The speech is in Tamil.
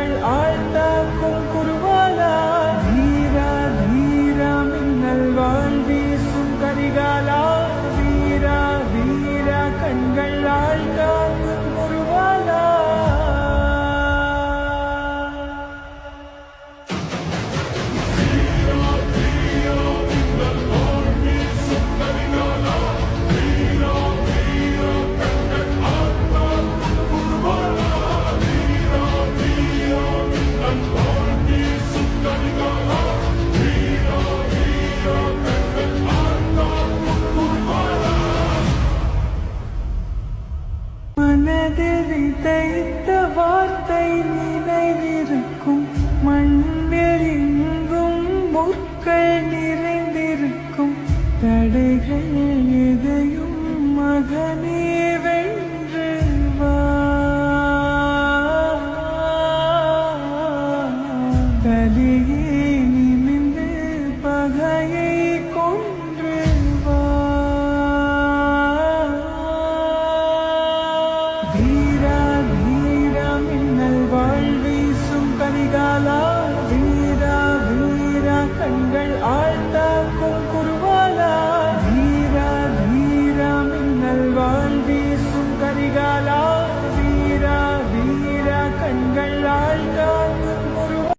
கண்கள் ஆழ்ந்தாக்கும் குருவாலா வீரா வீரா மின்னல் வாழ் வீசும் கரிகாலா வீரா வீரா கண்கள் ஆழ்ந்தாக்கும் குருவாலா மனதில் விதைத்த வார்த்தை நினைவிருக்கும் மண்ணில் எங்கும் முற்கள் நிறைந்திருக்கும் தடைகள் எதையும் மகனே வென்று வா தலையே நிமிர்ந்து பகையை கொன்று வா வீரா வீரா மின்னல் வாழ் வீசும் கரிகாலா வீரா வீரா கண்கள்